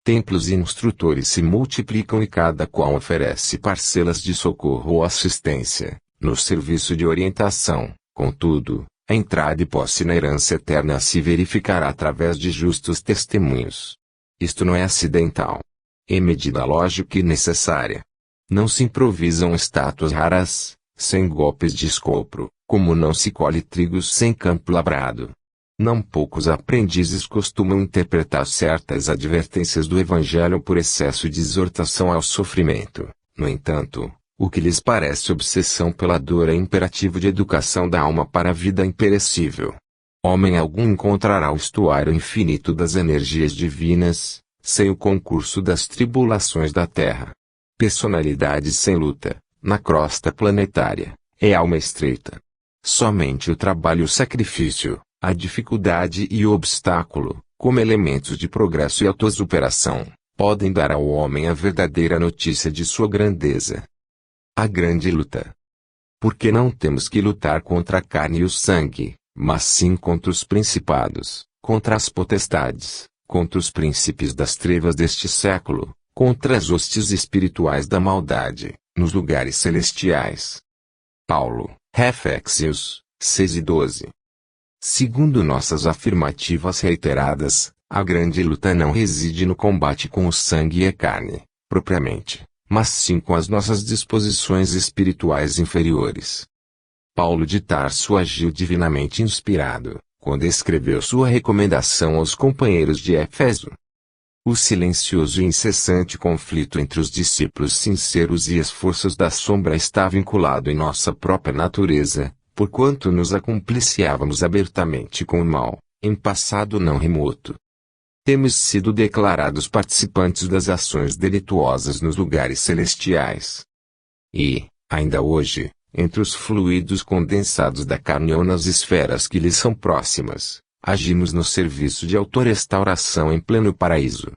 Templos e instrutores se multiplicam e cada qual oferece parcelas de socorro ou assistência, no serviço de orientação. Contudo, a entrada e posse na herança eterna se verificará através de justos testemunhos. Isto não é acidental. É medida lógica e necessária. Não se improvisam estátuas raras, sem golpes de escopro, como não se colhe trigo sem campo lavrado. Não poucos aprendizes costumam interpretar certas advertências do Evangelho por excesso de exortação ao sofrimento. No entanto, o que lhes parece obsessão pela dor é imperativo de educação da alma para a vida imperecível. Homem algum encontrará o estuário infinito das energias divinas, sem o concurso das tribulações da terra. Personalidade sem luta, na crosta planetária, é alma estreita. Somente o trabalho e o sacrifício, a dificuldade e o obstáculo, como elementos de progresso e autossuperação, podem dar ao homem a verdadeira notícia de sua grandeza. A grande luta. Porque não temos que lutar contra a carne e o sangue, mas sim contra os principados, contra as potestades, contra os príncipes das trevas deste século, contra as hostes espirituais da maldade, nos lugares celestiais. Paulo, Efésios 6:12. Segundo nossas afirmativas reiteradas, a grande luta não reside no combate com o sangue e a carne, propriamente, mas sim com as nossas disposições espirituais inferiores. Paulo de Tarso agiu divinamente inspirado, quando escreveu sua recomendação aos companheiros de Éfeso. O silencioso e incessante conflito entre os discípulos sinceros e as forças da sombra está vinculado em nossa própria natureza, porquanto nos acompliciávamos abertamente com o mal, em passado não remoto. Temos sido declarados participantes das ações delituosas nos lugares celestiais. E, ainda hoje, entre os fluidos condensados da carne ou nas esferas que lhes são próximas, agimos no serviço de autorrestauração em pleno paraíso.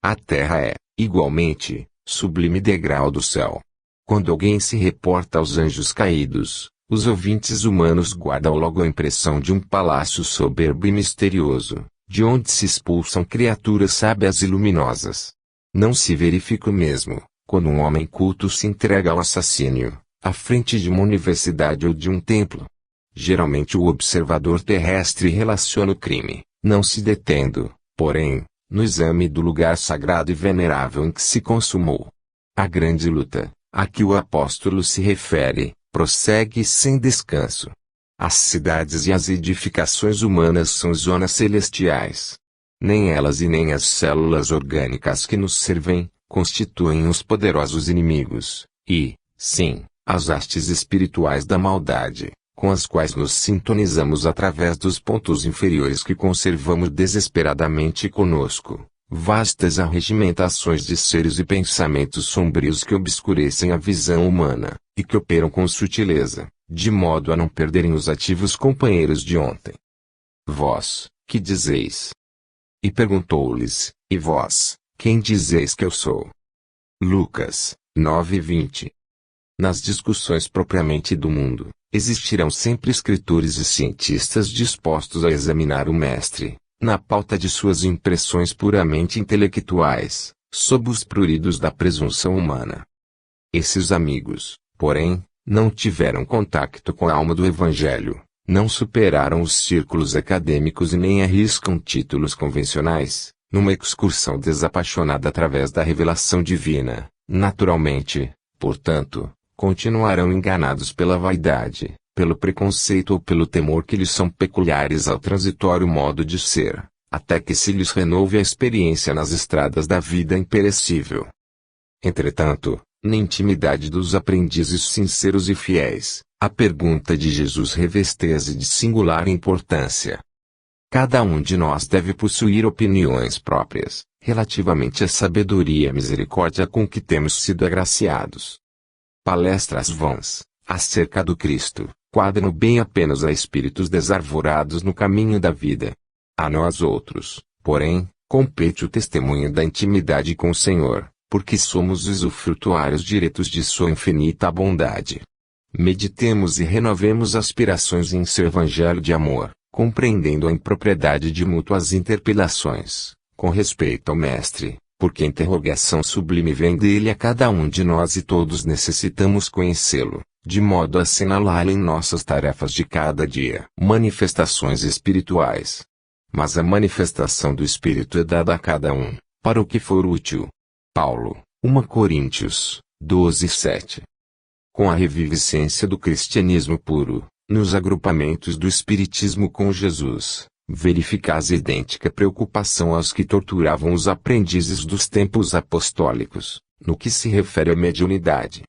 A terra é, igualmente, sublime degrau do céu. Quando alguém se reporta aos anjos caídos, os ouvintes humanos guardam logo a impressão de um palácio soberbo e misterioso, de onde se expulsam criaturas sábias e luminosas. Não se verifica o mesmo, quando um homem culto se entrega ao assassínio, à frente de uma universidade ou de um templo. Geralmente o observador terrestre relaciona o crime, não se detendo, porém, no exame do lugar sagrado e venerável em que se consumou. A grande luta, a que o apóstolo se refere, prossegue sem descanso. As cidades e as edificações humanas são zonas celestiais. Nem elas e nem as células orgânicas que nos servem, constituem os poderosos inimigos, e, sim, as hastes espirituais da maldade, com as quais nos sintonizamos através dos pontos inferiores que conservamos desesperadamente conosco, vastas arregimentações de seres e pensamentos sombrios que obscurecem a visão humana, e que operam com sutileza, de modo a não perderem os ativos companheiros de ontem. Vós, que dizeis? E perguntou-lhes, e vós, quem dizeis que eu sou? Lucas 9:20. Nas discussões propriamente do mundo, existirão sempre escritores e cientistas dispostos a examinar o mestre, na pauta de suas impressões puramente intelectuais, sob os pruridos da presunção humana. Esses amigos, porém, não tiveram contacto com a alma do Evangelho, não superaram os círculos acadêmicos e nem arriscam títulos convencionais, numa excursão desapaixonada através da revelação divina. Naturalmente, portanto, continuarão enganados pela vaidade, pelo preconceito ou pelo temor que lhes são peculiares ao transitório modo de ser, até que se lhes renove a experiência nas estradas da vida imperecível. Entretanto, na intimidade dos aprendizes sinceros e fiéis, a pergunta de Jesus reveste-se de singular importância. Cada um de nós deve possuir opiniões próprias, relativamente à sabedoria e misericórdia com que temos sido agraciados. Palestras vãs, acerca do Cristo, quadram bem apenas a espíritos desarvorados no caminho da vida. A nós outros, porém, compete o testemunho da intimidade com o Senhor, porque somos usufrutuários diretos de sua infinita bondade. Meditemos e renovemos aspirações em seu evangelho de amor, compreendendo a impropriedade de mútuas interpelações, com respeito ao Mestre, porque a interrogação sublime vem dele a cada um de nós e todos necessitamos conhecê-lo, de modo a assinalá-lo em nossas tarefas de cada dia. Manifestações espirituais. Mas a manifestação do Espírito é dada a cada um, para o que for útil. Paulo, 1 Coríntios, 12:7. Com a reviviscência do cristianismo puro, nos agrupamentos do Espiritismo com Jesus, verificais idêntica preocupação aos que torturavam os aprendizes dos tempos apostólicos, no que se refere à mediunidade.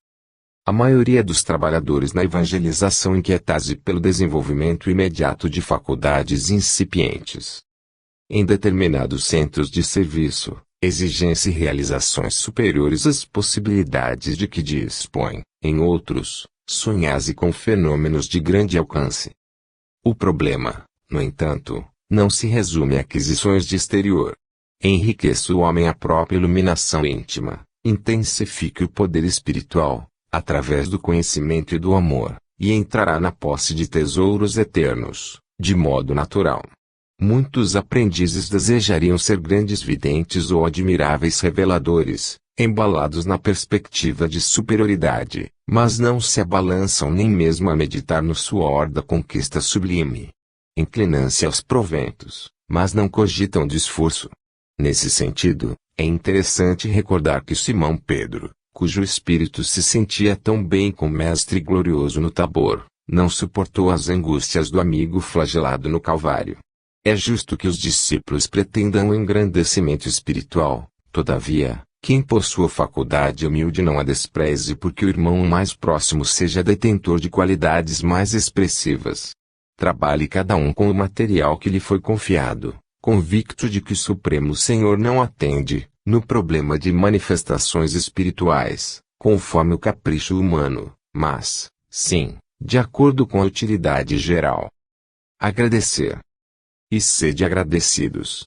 A maioria dos trabalhadores na evangelização inquieta-se pelo desenvolvimento imediato de faculdades incipientes. Em determinados centros de serviço, exigência e realizações superiores às possibilidades de que dispõe, em outros, sonhase com fenômenos de grande alcance. O problema, no entanto, não se resume a aquisições de exterior. Enriqueça o homem a própria iluminação íntima, intensifique o poder espiritual, através do conhecimento e do amor, e entrará na posse de tesouros eternos, de modo natural. Muitos aprendizes desejariam ser grandes videntes ou admiráveis reveladores, embalados na perspectiva de superioridade, mas não se abalançam nem mesmo a meditar no suor da conquista sublime. Inclinam-se aos proventos, mas não cogitam de esforço. Nesse sentido, é interessante recordar que Simão Pedro, cujo espírito se sentia tão bem com o Mestre glorioso no Tabor, não suportou as angústias do amigo flagelado no Calvário. É justo que os discípulos pretendam o engrandecimento espiritual, todavia, quem possua faculdade humilde não a despreze porque o irmão mais próximo seja detentor de qualidades mais expressivas. Trabalhe cada um com o material que lhe foi confiado, convicto de que o Supremo Senhor não atende, no problema de manifestações espirituais, conforme o capricho humano, mas, sim, de acordo com a utilidade geral. Agradecer. E sede agradecidos.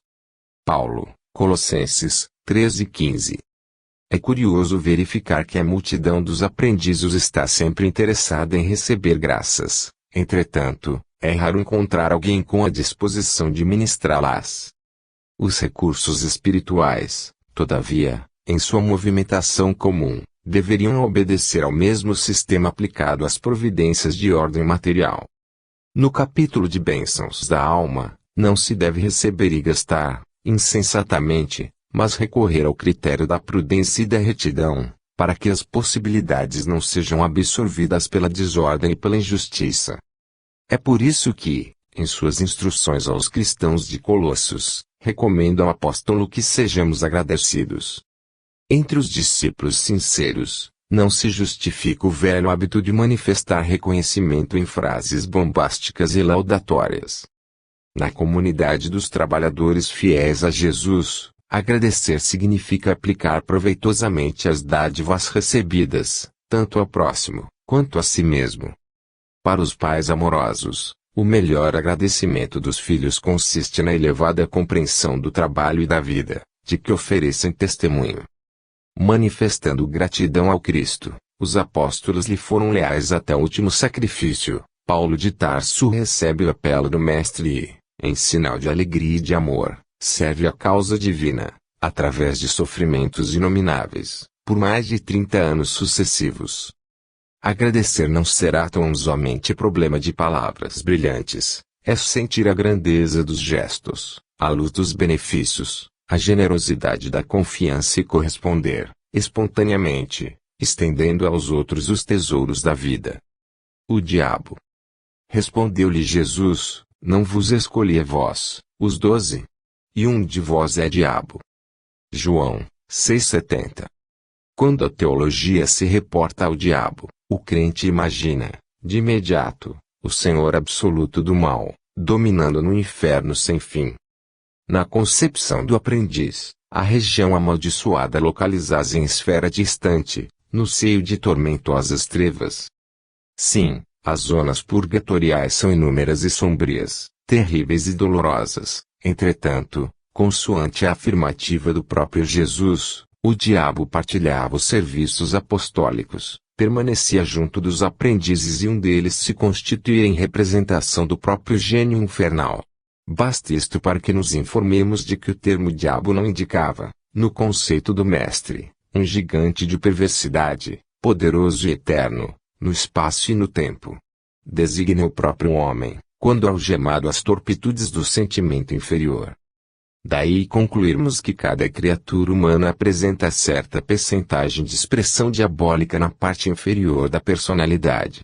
Paulo, Colossenses, 13:15. É curioso verificar que a multidão dos aprendizes está sempre interessada em receber graças, entretanto, é raro encontrar alguém com a disposição de ministrá-las. Os recursos espirituais, todavia, em sua movimentação comum, deveriam obedecer ao mesmo sistema aplicado às providências de ordem material. No capítulo de bênçãos da alma, não se deve receber e gastar, insensatamente, mas recorrer ao critério da prudência e da retidão, para que as possibilidades não sejam absorvidas pela desordem e pela injustiça. É por isso que, em suas instruções aos cristãos de Colossos, recomenda ao apóstolo que sejamos agradecidos. Entre os discípulos sinceros, não se justifica o velho hábito de manifestar reconhecimento em frases bombásticas e laudatórias. Na comunidade dos trabalhadores fiéis a Jesus, agradecer significa aplicar proveitosamente as dádivas recebidas, tanto ao próximo, quanto a si mesmo. Para os pais amorosos, o melhor agradecimento dos filhos consiste na elevada compreensão do trabalho e da vida, de que oferecem testemunho. Manifestando gratidão ao Cristo, os apóstolos lhe foram leais até o último sacrifício. Paulo de Tarso recebe o apelo do Mestre e, em sinal de alegria e de amor, serve a causa divina, através de sofrimentos inomináveis, por mais de 30 anos sucessivos. Agradecer não será tão somente problema de palavras brilhantes, é sentir a grandeza dos gestos, a luz dos benefícios, a generosidade da confiança e corresponder, espontaneamente, estendendo aos outros os tesouros da vida. O diabo. Respondeu-lhe Jesus, não vos escolhi a vós, os 12? E um de vós é diabo. João, 6,70. Quando a teologia se reporta ao diabo, o crente imagina, de imediato, o Senhor absoluto do mal, dominando no inferno sem fim. Na concepção do aprendiz, a região amaldiçoada localiza-se em esfera distante, no seio de tormentosas trevas. Sim, as zonas purgatoriais são inúmeras e sombrias, terríveis e dolorosas. Entretanto, consoante a afirmativa do próprio Jesus, o diabo partilhava os serviços apostólicos, permanecia junto dos aprendizes e um deles se constituía em representação do próprio gênio infernal. Basta isto para que nos informemos de que o termo diabo não indicava, No conceito do mestre, um gigante de perversidade, poderoso e eterno, no espaço e no tempo. Designa o próprio homem, quando algemado às torpitudes do sentimento inferior. Daí concluirmos que cada criatura humana apresenta certa percentagem de expressão diabólica na parte inferior da personalidade.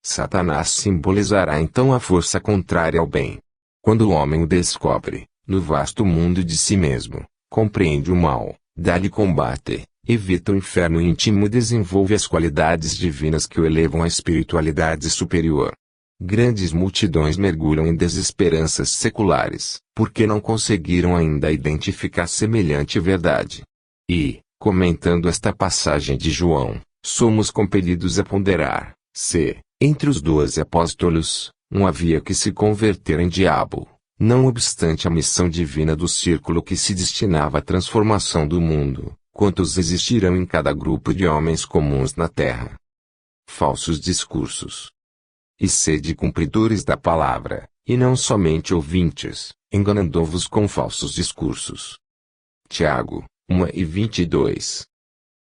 Satanás simbolizará então a força contrária ao bem. Quando o homem o descobre, no vasto mundo de si mesmo, compreende o mal, dá-lhe combate, evita o inferno íntimo e desenvolve as qualidades divinas que o elevam à espiritualidade superior. Grandes multidões mergulham em desesperanças seculares, porque não conseguiram ainda identificar semelhante verdade. E, comentando esta passagem de João, somos compelidos a ponderar, se, entre os 12 apóstolos, um havia que se converter em diabo, não obstante a missão divina do círculo que se destinava à transformação do mundo, quantos existirão em cada grupo de homens comuns na terra? Falsos discursos. E sede cumpridores da palavra, e não somente ouvintes, enganando-vos com falsos discursos. Tiago, 1:22.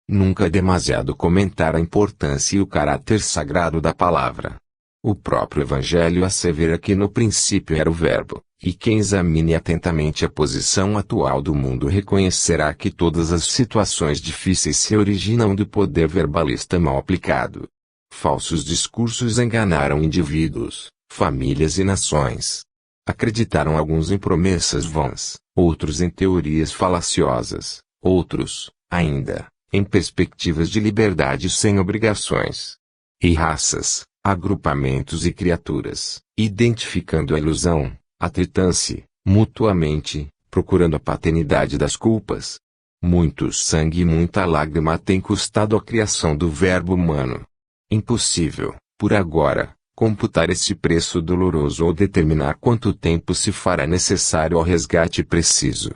Nunca é demasiado comentar a importância e o caráter sagrado da palavra. O próprio Evangelho assevera que no princípio era o Verbo, e quem examine atentamente a posição atual do mundo reconhecerá que todas as situações difíceis se originam do poder verbalista mal aplicado. Falsos discursos enganaram indivíduos, famílias e nações. Acreditaram alguns em promessas vãs, outros em teorias falaciosas, outros, ainda, em perspectivas de liberdade sem obrigações. E raças, agrupamentos e criaturas, identificando a ilusão, atritando-se, mutuamente, procurando a paternidade das culpas. Muito sangue e muita lágrima tem custado a criação do verbo humano. Impossível, por agora, computar esse preço doloroso ou determinar quanto tempo se fará necessário ao resgate preciso.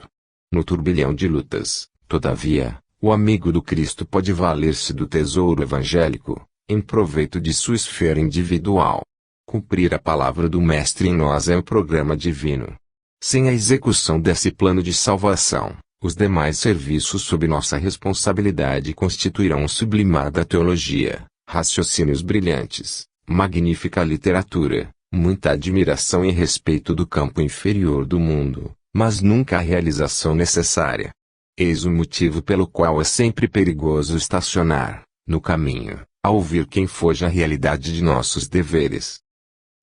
No turbilhão de lutas, todavia, o amigo do Cristo pode valer-se do tesouro evangélico, em proveito de sua esfera individual. Cumprir a palavra do Mestre em nós é o programa divino. Sem a execução desse plano de salvação, os demais serviços sob nossa responsabilidade constituirão sublimada teologia, raciocínios brilhantes, magnífica literatura, muita admiração e respeito do campo inferior do mundo, mas nunca a realização necessária. Eis o motivo pelo qual é sempre perigoso estacionar, no caminho, a ouvir quem foge à realidade de nossos deveres.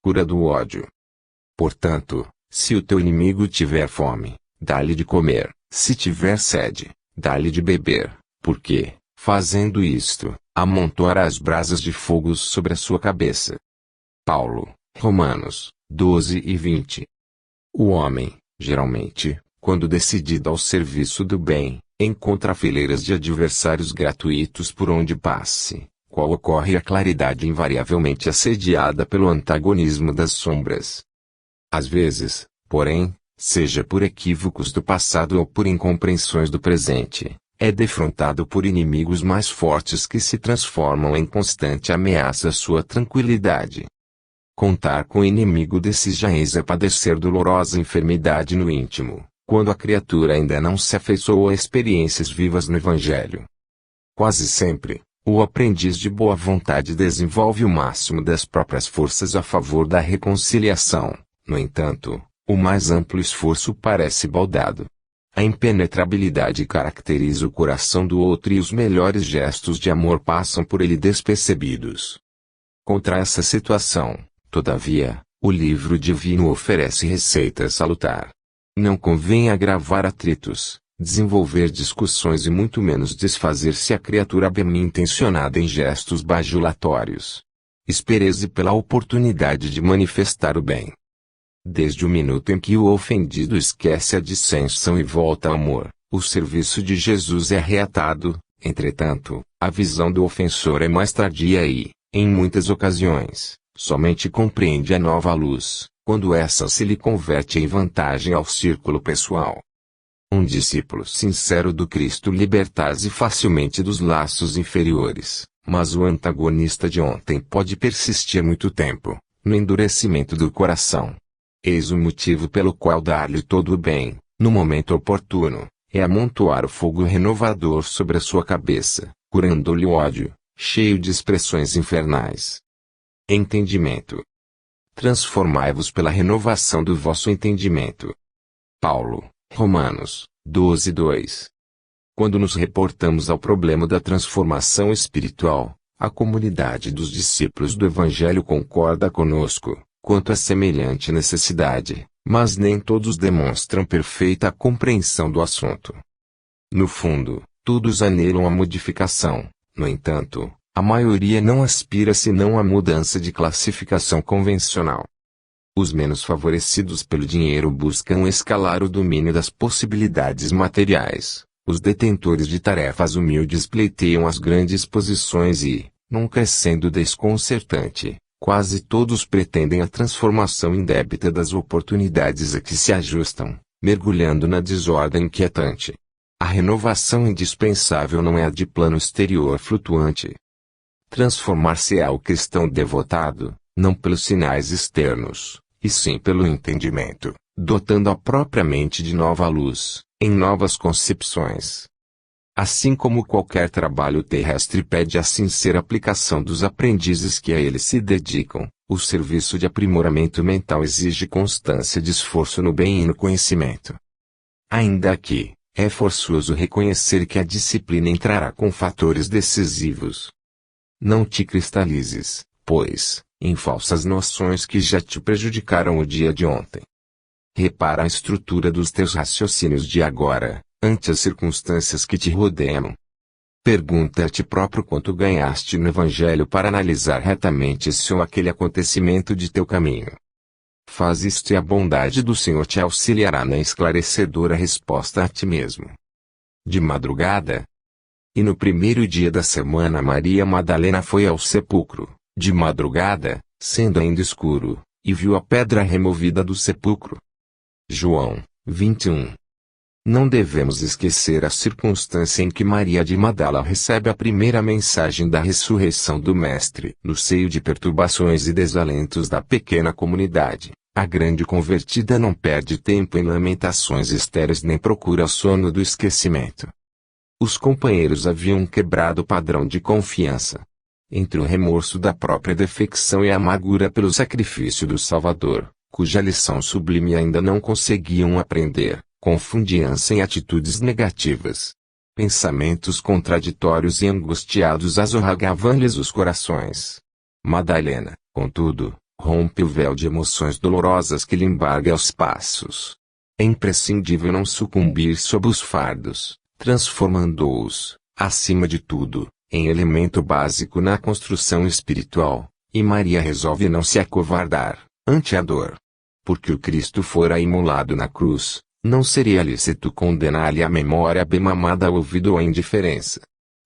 Cura do ódio. Portanto, se o teu inimigo tiver fome, dá-lhe de comer, se tiver sede, dá-lhe de beber, porque, fazendo isto, amontoarás brasas de fogo sobre a sua cabeça. Paulo, Romanos, 12:20. O homem, geralmente, quando decidido ao serviço do bem, encontra fileiras de adversários gratuitos por onde passe, qual ocorre a claridade invariavelmente assediada pelo antagonismo das sombras. Às vezes, porém, seja por equívocos do passado ou por incompreensões do presente, é defrontado por inimigos mais fortes que se transformam em constante ameaça à sua tranquilidade. Contar com o inimigo desses jaez é padecer dolorosa enfermidade no íntimo, quando a criatura ainda não se afeiçoou a experiências vivas no Evangelho. Quase sempre, o aprendiz de boa vontade desenvolve o máximo das próprias forças a favor da reconciliação. No entanto, o mais amplo esforço parece baldado. A impenetrabilidade caracteriza o coração do outro e os melhores gestos de amor passam por ele despercebidos. Contra essa situação, todavia, o livro divino oferece receita salutar. Não convém agravar atritos, desenvolver discussões e muito menos desfazer-se a criatura bem intencionada em gestos bajulatórios. Espereze pela oportunidade de manifestar o bem. Desde o minuto em que o ofendido esquece a dissensão e volta ao amor, o serviço de Jesus é reatado. Entretanto, a visão do ofensor é mais tardia e, em muitas ocasiões, somente compreende a nova luz, quando essa se lhe converte em vantagem ao círculo pessoal. Um discípulo sincero do Cristo liberta-se facilmente dos laços inferiores, mas o antagonista de ontem pode persistir muito tempo, no endurecimento do coração. Eis o motivo pelo qual dar-lhe todo o bem, no momento oportuno, é amontoar o fogo renovador sobre a sua cabeça, curando-lhe o ódio, cheio de expressões infernais. Entendimento. Transformai-vos pela renovação do vosso entendimento. Paulo, Romanos, 12:2. Quando nos reportamos ao problema da transformação espiritual, a comunidade dos discípulos do Evangelho concorda conosco, quanto à semelhante necessidade, mas nem todos demonstram perfeita compreensão do assunto. No fundo, todos anelam a modificação, no entanto, a maioria não aspira senão à mudança de classificação convencional. Os menos favorecidos pelo dinheiro buscam escalar o domínio das possibilidades materiais. Os detentores de tarefas humildes pleiteiam as grandes posições e, num crescendo desconcertante, quase todos pretendem a transformação indébita das oportunidades a que se ajustam, mergulhando na desordem inquietante. A renovação indispensável não é a de plano exterior flutuante. Transformar-se-á o cristão devotado, não pelos sinais externos, e sim pelo entendimento, dotando a própria mente de nova luz, em novas concepções. Assim como qualquer trabalho terrestre pede a sincera aplicação dos aprendizes que a ele se dedicam, o serviço de aprimoramento mental exige constância de esforço no bem e no conhecimento. Ainda que, é forçoso reconhecer que a disciplina entrará com fatores decisivos. Não te cristalizes, pois, em falsas noções que já te prejudicaram o dia de ontem. Repara a estrutura dos teus raciocínios de agora, ante as circunstâncias que te rodeiam. Pergunta a ti próprio quanto ganhaste no Evangelho para analisar retamente esse ou aquele acontecimento de teu caminho. Faz isto e a bondade do Senhor te auxiliará na esclarecedora resposta a ti mesmo. De madrugada. E no primeiro dia da semana Maria Madalena foi ao sepulcro, de madrugada, sendo ainda escuro, e viu a pedra removida do sepulcro. João, 21. Não devemos esquecer a circunstância em que Maria de Magdala recebe a primeira mensagem da ressurreição do Mestre. No seio de perturbações e desalentos da pequena comunidade, a grande convertida não perde tempo em lamentações estéreis nem procura o sono do esquecimento. Os companheiros haviam quebrado o padrão de confiança. Entre o remorso da própria defecção e a amargura pelo sacrifício do Salvador, cuja lição sublime ainda não conseguiam aprender, confundiam-se em atitudes negativas. Pensamentos contraditórios e angustiados azorragavam-lhes os corações. Madalena, contudo, rompe o véu de emoções dolorosas que lhe embarga os passos. É imprescindível não sucumbir sob os fardos, transformando-os, acima de tudo, em elemento básico na construção espiritual, e Maria resolve não se acovardar ante a dor. Porque o Cristo fora imolado na cruz, não seria lícito condenar-lhe a memória bem-mamada ao ouvido ou à indiferença.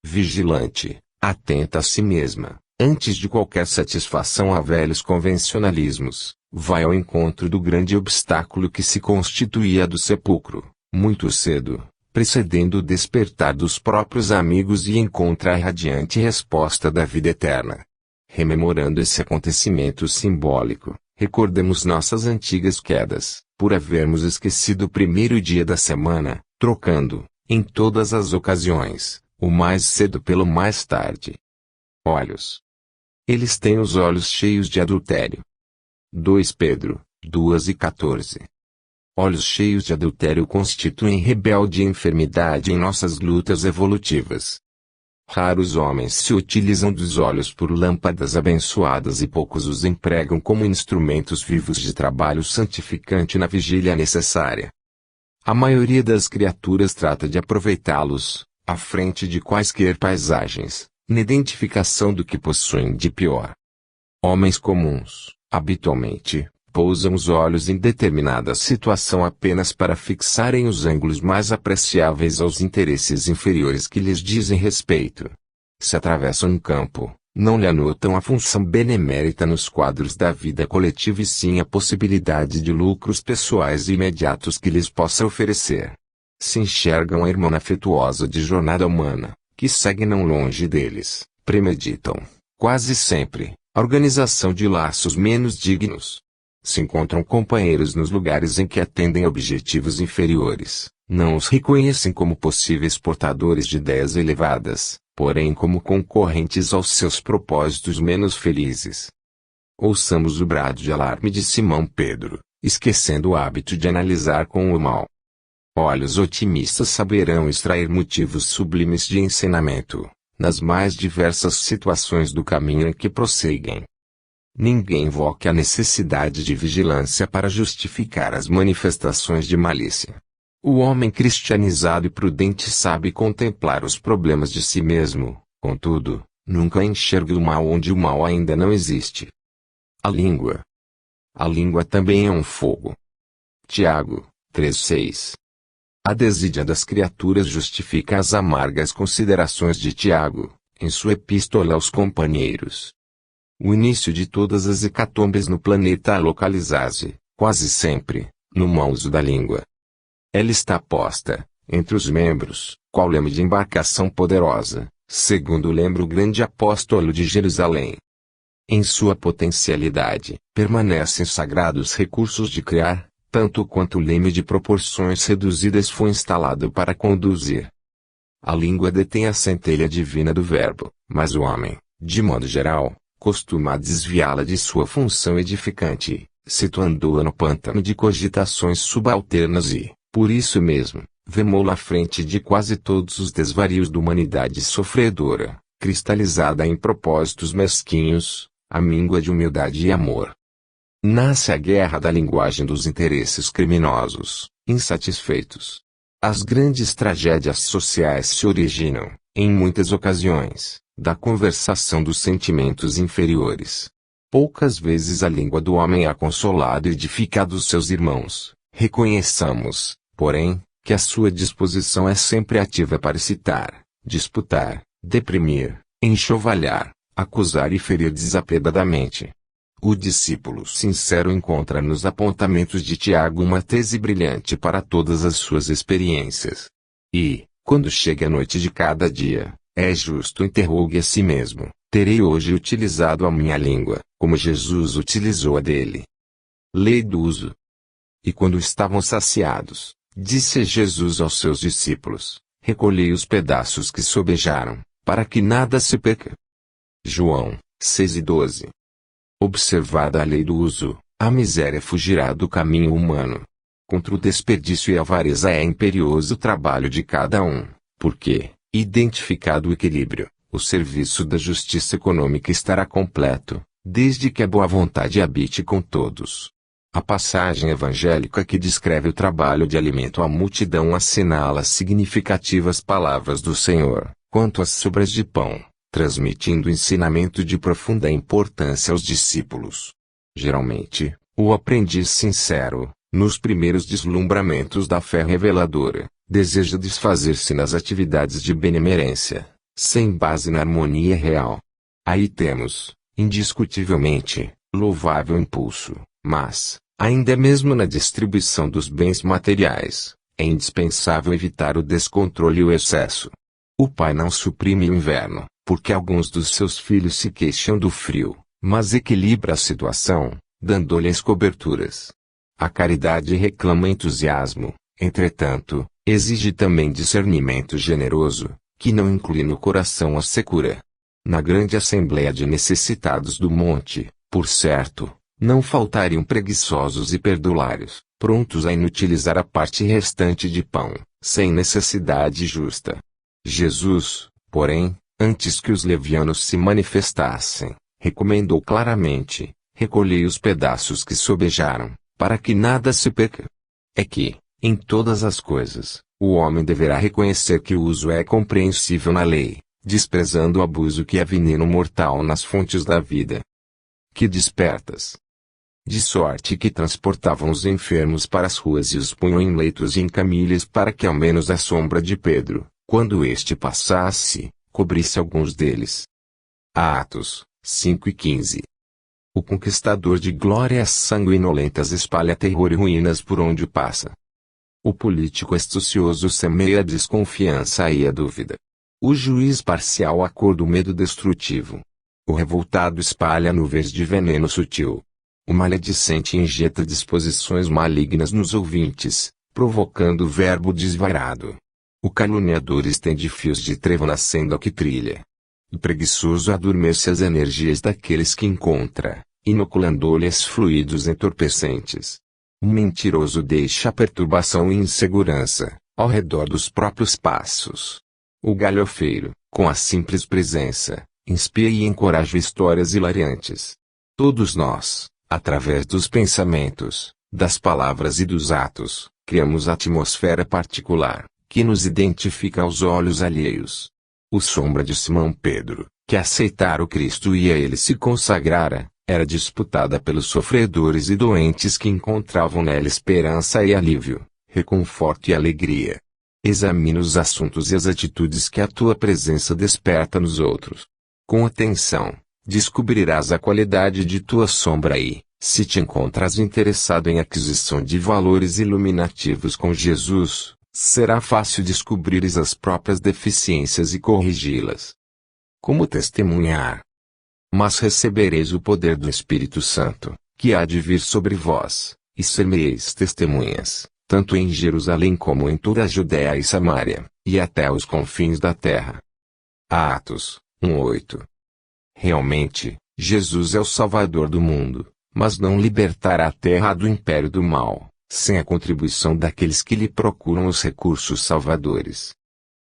Vigilante, atenta a si mesma, antes de qualquer satisfação a velhos convencionalismos, vai ao encontro do grande obstáculo que se constituía do sepulcro, muito cedo, precedendo o despertar dos próprios amigos e encontra a radiante resposta da vida eterna. Rememorando esse acontecimento simbólico, recordemos nossas antigas quedas, por havermos esquecido o primeiro dia da semana, trocando, em todas as ocasiões, o mais cedo pelo mais tarde. Olhos. Eles têm os olhos cheios de adultério. 2 Pedro, 2:14. Olhos cheios de adultério constituem rebelde e enfermidade em nossas lutas evolutivas. Raros homens se utilizam dos olhos por lâmpadas abençoadas e poucos os empregam como instrumentos vivos de trabalho santificante na vigília necessária. A maioria das criaturas trata de aproveitá-los, à frente de quaisquer paisagens, na identificação do que possuem de pior. Homens comuns, habitualmente, pousam os olhos em determinada situação apenas para fixarem os ângulos mais apreciáveis aos interesses inferiores que lhes dizem respeito. Se atravessam um campo, não lhe anotam a função benemérita nos quadros da vida coletiva e sim a possibilidade de lucros pessoais imediatos que lhes possa oferecer. Se enxergam a irmã afetuosa de jornada humana, que segue não longe deles, premeditam, quase sempre, a organização de laços menos dignos. Se encontram companheiros nos lugares em que atendem objetivos inferiores, Não os reconhecem como possíveis portadores de ideias elevadas, porém como concorrentes aos seus propósitos menos felizes. Ouçamos o brado de alarme de Simão Pedro, esquecendo o hábito de analisar com o mal. Olhos otimistas saberão extrair motivos sublimes de ensinamento, nas mais diversas situações do caminho em que prosseguem. Ninguém invoque a necessidade de vigilância para justificar as manifestações de malícia. O homem cristianizado e prudente sabe contemplar os problemas de si mesmo, contudo, nunca enxerga o mal onde o mal ainda não existe. A língua. A língua também é um fogo. Tiago, 3:6. A desídia das criaturas justifica as amargas considerações de Tiago, em sua epístola aos companheiros. O início de todas as hecatombes no planeta a localizar-se, quase sempre, no mau uso da língua. Ela está posta, entre os membros, qual leme de embarcação poderosa, segundo lembra o grande apóstolo de Jerusalém. Em sua potencialidade, permanecem sagrados recursos de criar, tanto quanto o leme de proporções reduzidas foi instalado para conduzir. A língua detém a centelha divina do verbo, mas o homem, de modo geral, costuma desviá-la de sua função edificante, situando-a no pântano de cogitações subalternas e, por isso mesmo, vemo-la à frente de quase todos os desvarios da humanidade sofredora, cristalizada em propósitos mesquinhos, a míngua de humildade e amor. Nasce a guerra da linguagem dos interesses criminosos, insatisfeitos. As grandes tragédias sociais se originam, em muitas ocasiões, da conversação dos sentimentos inferiores. Poucas vezes a língua do homem há consolado e edificado os seus irmãos. Reconheçamos, porém, que a sua disposição é sempre ativa para excitar, disputar, deprimir, enxovalhar, acusar e ferir desapiedadamente. O discípulo sincero encontra nos apontamentos de Tiago uma tese brilhante para todas as suas experiências. E, quando chega a noite de cada dia, é justo interrogue a si mesmo: terei hoje utilizado a minha língua, como Jesus utilizou a dele? Lei do uso. E quando estavam saciados, disse Jesus aos seus discípulos: recolhei os pedaços que sobejaram, para que nada se perca. João, 6:12. Observada a lei do uso, a miséria fugirá do caminho humano. Contra o desperdício e a avareza é imperioso o trabalho de cada um, porque, identificado o equilíbrio, o serviço da justiça econômica estará completo, desde que a boa vontade habite com todos. A passagem evangélica que descreve o trabalho de alimento à multidão assinala as significativas palavras do Senhor, quanto às sobras de pão, transmitindo ensinamento de profunda importância aos discípulos. Geralmente, o aprendiz sincero, nos primeiros deslumbramentos da fé reveladora, deseja desfazer-se nas atividades de benemerência, sem base na harmonia real. Aí temos, indiscutivelmente, louvável impulso, mas, ainda mesmo na distribuição dos bens materiais, é indispensável evitar o descontrole e o excesso. O pai não suprime o inverno, porque alguns dos seus filhos se queixam do frio, mas equilibra a situação, dando-lhes coberturas. A caridade reclama entusiasmo, entretanto, exige também discernimento generoso, que não inclina o coração à secura. Na grande assembleia de necessitados do monte, por certo, não faltariam preguiçosos e perdulários, prontos a inutilizar a parte restante de pão, sem necessidade justa. Jesus, porém, antes que os levianos se manifestassem, recomendou claramente: recolhei os pedaços que sobejaram, para que nada se perca. É que, em todas as coisas, o homem deverá reconhecer que o uso é compreensível na lei, desprezando o abuso que é veneno mortal nas fontes da vida. Que despertas! De sorte que transportavam os enfermos para as ruas e os punham em leitos e em camilhas para que ao menos a sombra de Pedro, quando este passasse, cobrisse alguns deles. Atos 5:15. O conquistador de glórias sanguinolentas espalha terror e ruínas por onde passa. O político astucioso semeia a desconfiança e a dúvida. O juiz parcial acorda o medo destrutivo. O revoltado espalha nuvens de veneno sutil. O maledicente injeta disposições malignas nos ouvintes, provocando o verbo desvairado. O caluniador estende fios de trevo na senda que trilha. O preguiçoso adormece as energias daqueles que encontra, inoculando-lhes fluidos entorpecentes. O mentiroso deixa perturbação e insegurança ao redor dos próprios passos. O galhofeiro, com a simples presença, inspira e encoraja histórias hilariantes. Todos nós, através dos pensamentos, das palavras e dos atos, criamos a atmosfera particular, que nos identifica aos olhos alheios. O sombra de Simão Pedro, que aceitara o Cristo e a ele se consagrara, era disputada pelos sofredores e doentes que encontravam nela esperança e alívio, reconforto e alegria. Examina os assuntos e as atitudes que a tua presença desperta nos outros. Com atenção, descobrirás a qualidade de tua sombra e, se te encontras interessado em aquisição de valores iluminativos com Jesus, será fácil descobrires as próprias deficiências e corrigi-las. Como testemunhar? Mas recebereis o poder do Espírito Santo, que há de vir sobre vós, e ser-me-eis testemunhas, tanto em Jerusalém como em toda a Judéia e Samária, e até os confins da terra. Atos 1:8. Realmente, Jesus é o Salvador do mundo, mas não libertará a terra do império do mal, sem a contribuição daqueles que lhe procuram os recursos salvadores.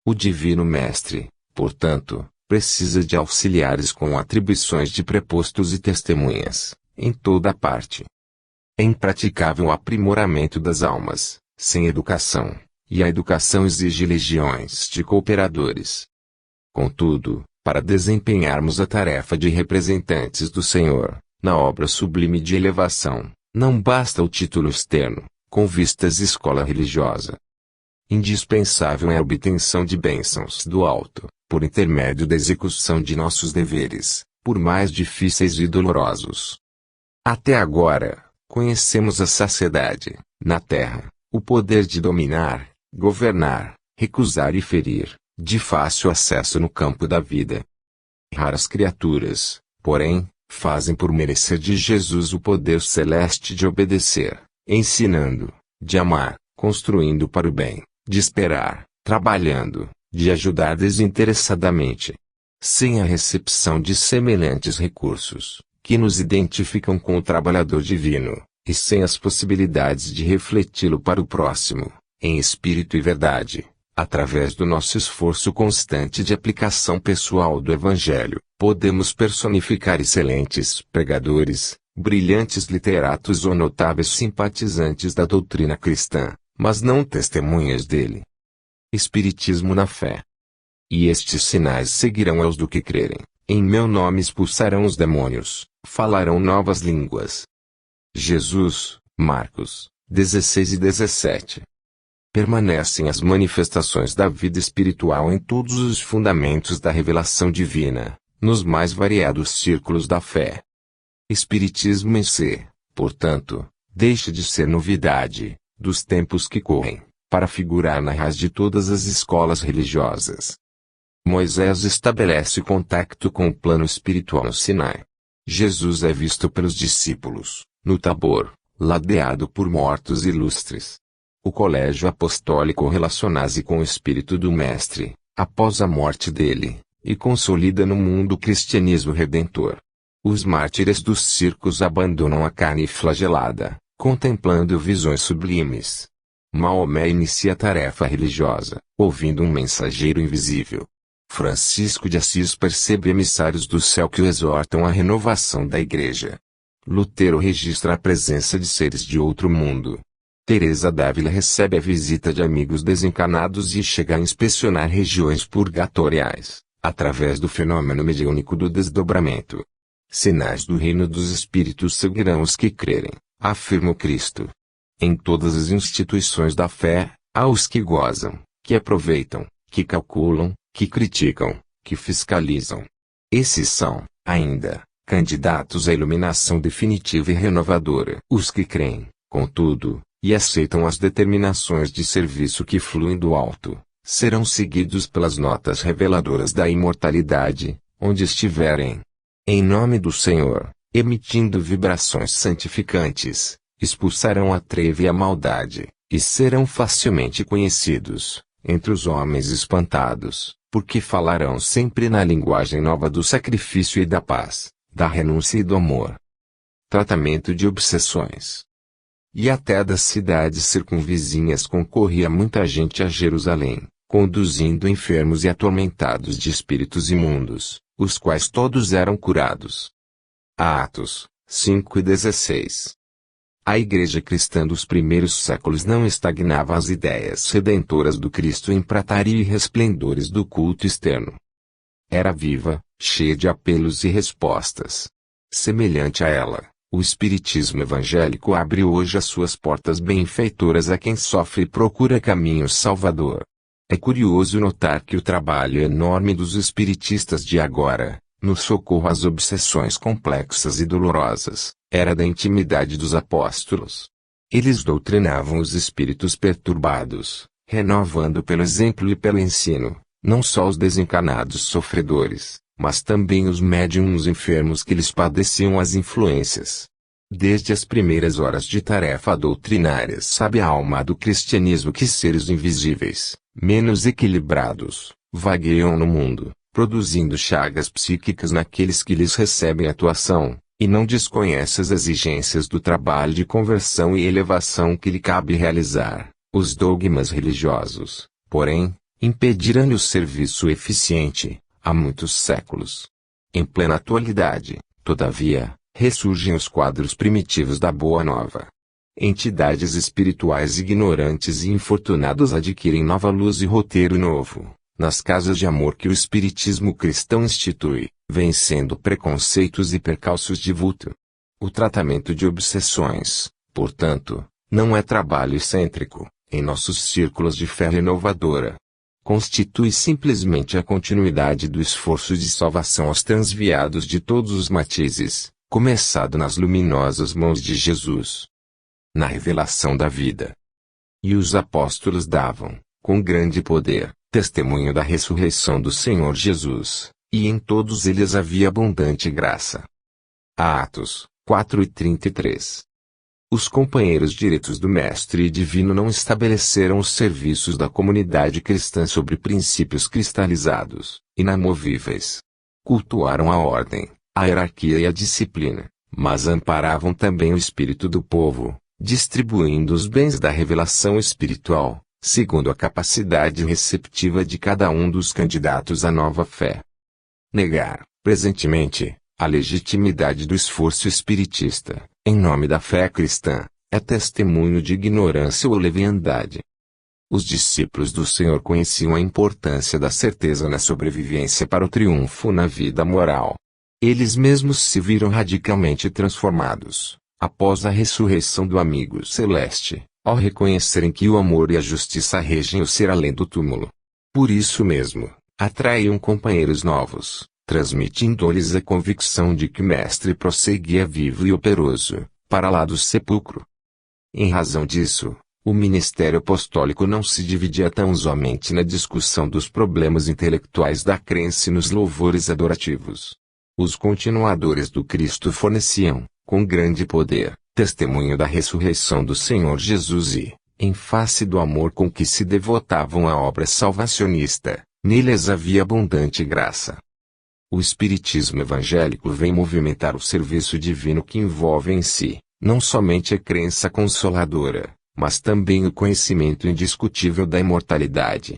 O Divino Mestre, portanto, precisa de auxiliares com atribuições de prepostos e testemunhas, em toda parte. É impraticável o aprimoramento das almas, sem educação, e a educação exige legiões de cooperadores. Contudo, para desempenharmos a tarefa de representantes do Senhor, na obra sublime de elevação, não basta o título externo, com vistas escola religiosa. Indispensável é a obtenção de bênçãos do alto, por intermédio da execução de nossos deveres, por mais difíceis e dolorosos. Até agora, conhecemos a saciedade, na terra, o poder de dominar, governar, recusar e ferir, de fácil acesso no campo da vida. Raras criaturas, porém, fazem por merecer de Jesus o poder celeste de obedecer, ensinando, de amar, construindo para o bem, de esperar, trabalhando, de ajudar desinteressadamente. Sem a recepção de semelhantes recursos, que nos identificam com o trabalhador divino, e sem as possibilidades de refleti-lo para o próximo, em espírito e verdade, através do nosso esforço constante de aplicação pessoal do Evangelho, podemos personificar excelentes pregadores, brilhantes literatos ou notáveis simpatizantes da doutrina cristã, mas não testemunhas dele. Espiritismo na fé. E estes sinais seguirão aos do que crerem. Em meu nome expulsarão os demônios, falarão novas línguas. Jesus, Marcos 16 e 17. Permanecem as manifestações da vida espiritual em todos os fundamentos da revelação divina, nos mais variados círculos da fé. Espiritismo em si, portanto, deixa de ser novidade, dos tempos que correm, para figurar na raiz de todas as escolas religiosas. Moisés estabelece contacto com o plano espiritual no Sinai. Jesus é visto pelos discípulos, no Tabor, ladeado por mortos ilustres. O colégio apostólico relaciona-se com o espírito do Mestre, após a morte dele, e consolida no mundo o cristianismo redentor. Os mártires dos circos abandonam a carne flagelada, contemplando visões sublimes. Maomé inicia a tarefa religiosa, ouvindo um mensageiro invisível. Francisco de Assis percebe emissários do céu que o exortam à renovação da Igreja. Lutero registra a presença de seres de outro mundo. Teresa d'Ávila recebe a visita de amigos desencarnados e chega a inspecionar regiões purgatoriais, através do fenômeno mediúnico do desdobramento. Sinais do reino dos espíritos seguirão os que crerem, afirma o Cristo. Em todas as instituições da fé, há os que gozam, que aproveitam, que calculam, que criticam, que fiscalizam. Esses são, ainda, candidatos à iluminação definitiva e renovadora. Os que creem, contudo, e aceitam as determinações de serviço que fluem do alto, serão seguidos pelas notas reveladoras da imortalidade, onde estiverem. Em nome do Senhor, emitindo vibrações santificantes, expulsarão a treva e a maldade, e serão facilmente conhecidos, entre os homens espantados, porque falarão sempre na linguagem nova do sacrifício e da paz, da renúncia e do amor. Tratamento de obsessões. E até das cidades circunvizinhas concorria muita gente a Jerusalém, conduzindo enfermos e atormentados de espíritos imundos, os quais todos eram curados. Atos 5:16. A igreja cristã dos primeiros séculos não estagnava às ideias redentoras do Cristo em prataria e resplendores do culto externo. Era viva, cheia de apelos e respostas. Semelhante a ela, o espiritismo evangélico abre hoje as suas portas benfeitoras a quem sofre e procura caminho salvador. É curioso notar que o trabalho enorme dos espiritistas de agora, no socorro às obsessões complexas e dolorosas, era da intimidade dos apóstolos. Eles doutrinavam os espíritos perturbados, renovando pelo exemplo e pelo ensino, não só os desencarnados sofredores, mas também os médiuns enfermos que lhes padeciam as influências. Desde as primeiras horas de tarefa doutrinária sabe a alma do cristianismo que seres invisíveis, menos equilibrados, vagueiam no mundo, produzindo chagas psíquicas naqueles que lhes recebem atuação, e não desconhece as exigências do trabalho de conversão e elevação que lhe cabe realizar. Os dogmas religiosos, porém, impediram-lhe o serviço eficiente, há muitos séculos. Em plena atualidade, todavia, ressurgem os quadros primitivos da Boa Nova. Entidades espirituais ignorantes e infortunados adquirem nova luz e roteiro novo, nas casas de amor que o espiritismo cristão institui, vencendo preconceitos e percalços de vulto. O tratamento de obsessões, portanto, não é trabalho excêntrico, em nossos círculos de fé renovadora. Constitui simplesmente a continuidade do esforço de salvação aos transviados de todos os matizes, começado nas luminosas mãos de Jesus. Na revelação da vida. E os apóstolos davam, com grande poder, testemunho da ressurreição do Senhor Jesus, e em todos eles havia abundante graça. Atos 4:33. Os companheiros diretos do Mestre Divino não estabeleceram os serviços da comunidade cristã sobre princípios cristalizados, inamovíveis. Cultuaram a ordem, a hierarquia e a disciplina, mas amparavam também o espírito do povo, distribuindo os bens da revelação espiritual, segundo a capacidade receptiva de cada um dos candidatos à nova fé. Negar, presentemente, a legitimidade do esforço espiritista, em nome da fé cristã, é testemunho de ignorância ou leviandade. Os discípulos do Senhor conheciam a importância da certeza na sobrevivência para o triunfo na vida moral. Eles mesmos se viram radicalmente transformados, após a ressurreição do amigo celeste, ao reconhecerem que o amor e a justiça regem o ser além do túmulo. Por isso mesmo, atraíam companheiros novos, transmitindo-lhes a convicção de que o Mestre prosseguia vivo e operoso, para lá do sepulcro. Em razão disso, o ministério apostólico não se dividia tão somente na discussão dos problemas intelectuais da crença e nos louvores adorativos. Os continuadores do Cristo forneciam, com grande poder, testemunho da ressurreição do Senhor Jesus e, em face do amor com que se devotavam à obra salvacionista, neles havia abundante graça. O Espiritismo evangélico vem movimentar o serviço divino que envolve em si, não somente a crença consoladora, mas também o conhecimento indiscutível da imortalidade.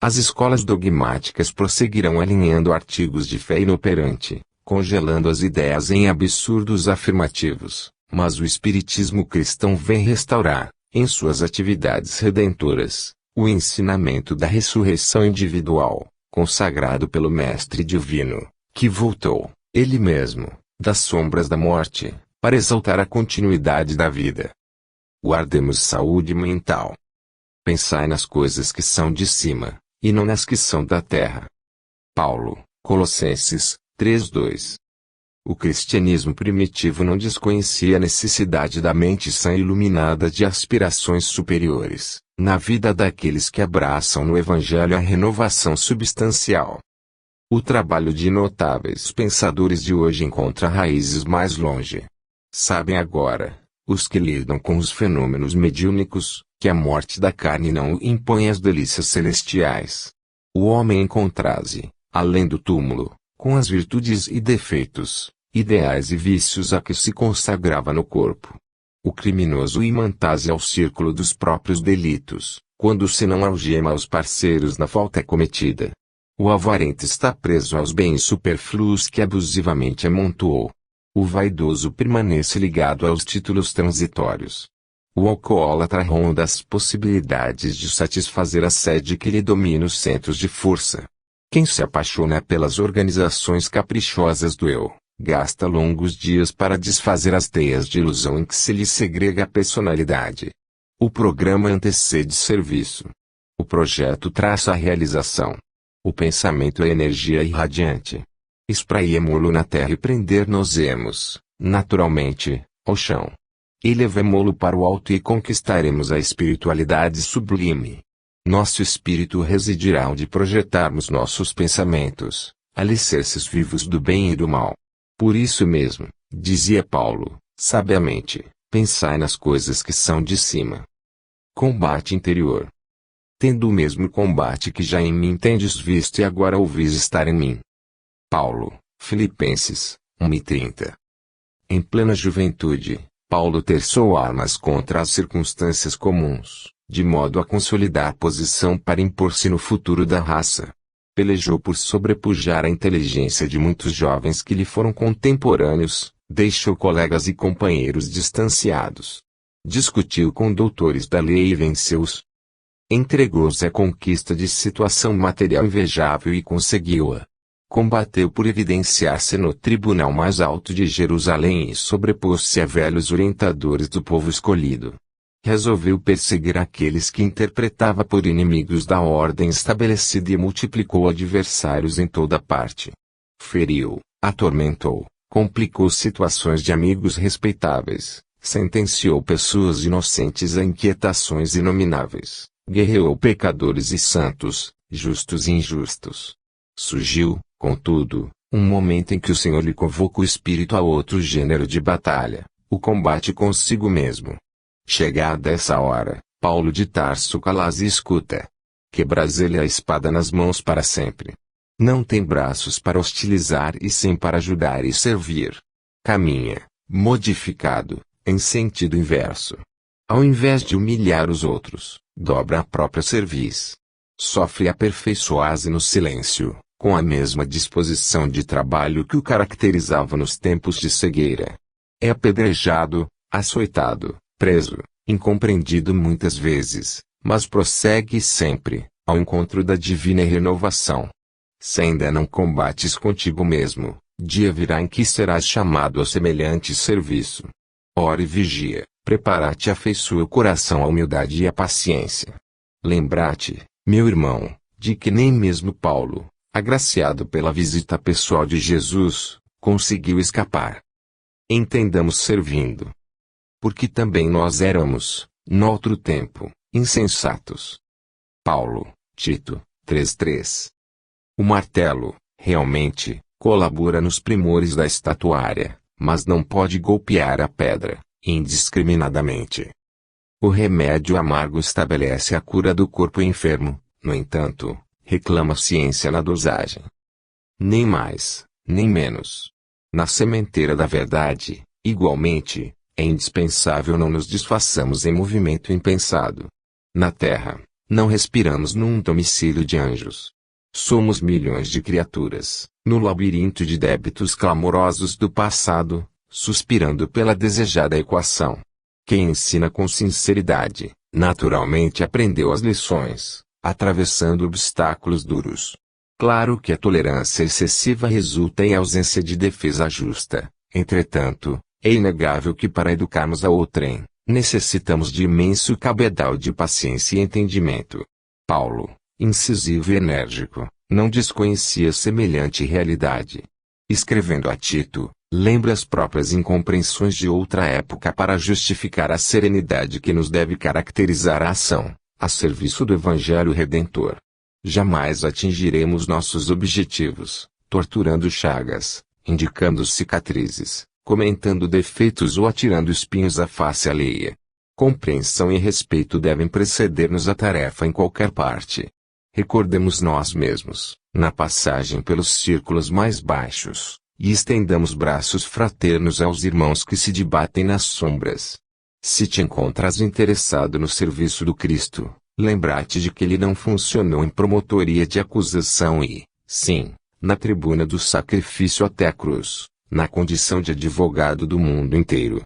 As escolas dogmáticas prosseguirão alinhando artigos de fé inoperante, congelando as ideias em absurdos afirmativos, mas o Espiritismo cristão vem restaurar, em suas atividades redentoras, o ensinamento da ressurreição individual, consagrado pelo Mestre Divino, que voltou, ele mesmo, das sombras da morte, para exaltar a continuidade da vida. Guardemos saúde mental. Pensai nas coisas que são de cima, e não nas que são da terra. Paulo, Colossenses 3:2. O cristianismo primitivo não desconhecia a necessidade da mente sã e iluminada de aspirações superiores, na vida daqueles que abraçam no Evangelho a renovação substancial. O trabalho de notáveis pensadores de hoje encontra raízes mais longe. Sabem agora, os que lidam com os fenômenos mediúnicos, que a morte da carne não impõe às delícias celestiais. O homem encontra-se, além do túmulo, com as virtudes e defeitos, ideais e vícios a que se consagrava no corpo. O criminoso imanta-se ao círculo dos próprios delitos, quando se não algema aos parceiros na falta cometida. O avarento está preso aos bens supérfluos que abusivamente amontoou. O vaidoso permanece ligado aos títulos transitórios. O alcoólatra ronda as possibilidades de satisfazer a sede que lhe domina os centros de força. Quem se apaixona pelas organizações caprichosas do eu, gasta longos dias para desfazer as teias de ilusão em que se lhe segrega a personalidade. O programa antecede serviço. O projeto traça a realização. O pensamento é energia irradiante. Espraiemo-lo na terra e prender-nos-emos, naturalmente, ao chão. Elevemo-lo para o alto e conquistaremos a espiritualidade sublime. Nosso espírito residirá onde projetarmos nossos pensamentos, alicerces vivos do bem e do mal. Por isso mesmo, dizia Paulo, sabiamente, pensai nas coisas que são de cima. Combate interior. Tendo o mesmo combate que já em mim tendes visto e agora ouvis estar em mim. Paulo, Filipenses, 1:30. Em plena juventude, Paulo terçou armas contra as circunstâncias comuns, de modo a consolidar posição para impor-se no futuro da raça. Pelejou por sobrepujar a inteligência de muitos jovens que lhe foram contemporâneos, deixou colegas e companheiros distanciados. Discutiu com doutores da lei e venceu-os. Entregou-se à conquista de situação material invejável e conseguiu-a. Combateu por evidenciar-se no tribunal mais alto de Jerusalém e sobrepôs-se a velhos orientadores do povo escolhido. Resolveu perseguir aqueles que interpretava por inimigos da ordem estabelecida e multiplicou adversários em toda parte. Feriu, atormentou, complicou situações de amigos respeitáveis, sentenciou pessoas inocentes a inquietações inomináveis. Guerreou pecadores e santos, justos e injustos. Surgiu, contudo, um momento em que o Senhor lhe convoca o espírito a outro gênero de batalha, o combate consigo mesmo. Chegada essa hora, Paulo de Tarso cala-se e escuta. Quebras ele a espada nas mãos para sempre. Não tem braços para hostilizar e sim para ajudar e servir. Caminha, modificado, em sentido inverso. Ao invés de humilhar os outros, dobra a própria cerviz. Sofre aperfeiçoar-se no silêncio, com a mesma disposição de trabalho que o caracterizava nos tempos de cegueira. É apedrejado, açoitado, preso, incompreendido muitas vezes, mas prossegue sempre, ao encontro da divina renovação. Se ainda não combates contigo mesmo, dia virá em que serás chamado a semelhante serviço. Ora e vigia, prepara-te e afeiçoa o coração à humildade e à paciência. Lembra-te, meu irmão, de que nem mesmo Paulo, agraciado pela visita pessoal de Jesus, conseguiu escapar. Entendamos servindo. Porque também nós éramos, noutro tempo, insensatos. Paulo, Tito, 3:3. O martelo, realmente, colabora nos primores da estatuária, mas não pode golpear a pedra, indiscriminadamente. O remédio amargo estabelece a cura do corpo enfermo, no entanto, reclama ciência na dosagem. Nem mais, nem menos. Na sementeira da verdade, igualmente, é indispensável não nos desfaçamos em movimento impensado. Na terra, não respiramos num domicílio de anjos. Somos milhões de criaturas, no labirinto de débitos clamorosos do passado, suspirando pela desejada equação. Quem ensina com sinceridade, naturalmente aprendeu as lições, atravessando obstáculos duros. Claro que a tolerância excessiva resulta em ausência de defesa justa, entretanto, é inegável que para educarmos a outrem, necessitamos de imenso cabedal de paciência e entendimento. Paulo, incisivo e enérgico, não desconhecia semelhante realidade. Escrevendo a Tito, lembra as próprias incompreensões de outra época para justificar a serenidade que nos deve caracterizar a ação, a serviço do Evangelho Redentor. Jamais atingiremos nossos objetivos, torturando chagas, indicando cicatrizes, comentando defeitos ou atirando espinhos à face alheia. Compreensão e respeito devem preceder-nos a tarefa em qualquer parte. Recordemos nós mesmos, na passagem pelos círculos mais baixos, e estendamos braços fraternos aos irmãos que se debatem nas sombras. Se te encontras interessado no serviço do Cristo, lembra-te de que ele não funcionou em promotoria de acusação e, sim, na tribuna do sacrifício até a cruz, na condição de advogado do mundo inteiro.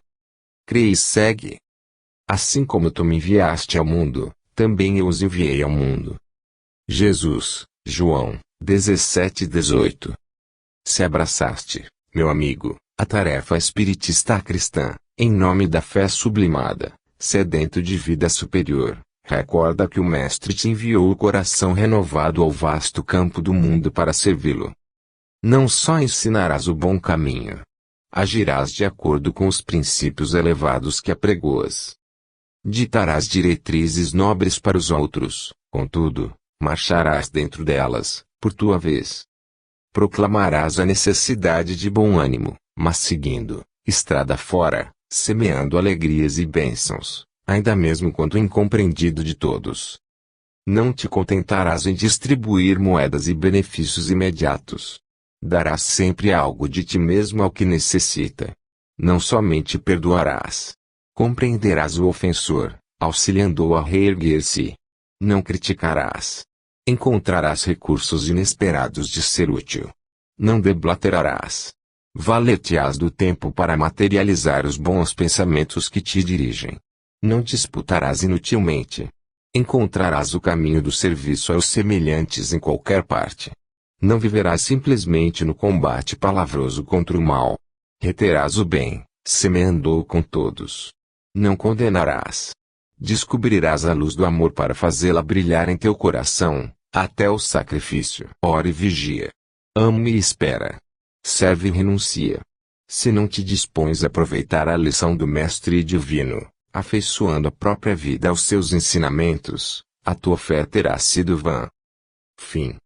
Crê e segue. Assim como tu me enviaste ao mundo, também eu os enviei ao mundo. Jesus, João 17:18. Se abraçaste, meu amigo, a tarefa espiritista cristã, em nome da fé sublimada, sedento de vida superior, recorda que o Mestre te enviou o coração renovado ao vasto campo do mundo para servi-lo. Não só ensinarás o bom caminho. Agirás de acordo com os princípios elevados que apregoas. Ditarás diretrizes nobres para os outros, contudo, marcharás dentro delas, por tua vez. Proclamarás a necessidade de bom ânimo, mas seguindo, estrada fora, semeando alegrias e bênçãos, ainda mesmo quando incompreendido de todos. Não te contentarás em distribuir moedas e benefícios imediatos. Darás sempre algo de ti mesmo ao que necessita. Não somente perdoarás. Compreenderás o ofensor, auxiliando-o a reerguer-se. Não criticarás. Encontrarás recursos inesperados de ser útil. Não deblaterarás. Valer-te-ás do tempo para materializar os bons pensamentos que te dirigem. Não disputarás inutilmente. Encontrarás o caminho do serviço aos semelhantes em qualquer parte. Não viverás simplesmente no combate palavroso contra o mal. Reterás o bem, semeando-o com todos. Não condenarás. Descobrirás a luz do amor para fazê-la brilhar em teu coração, até o sacrifício. Ora e vigia. Ama e espera. Serve e renuncia. Se não te dispões a aproveitar a lição do Mestre Divino, afeiçoando a própria vida aos seus ensinamentos, a tua fé terá sido vã. Fim.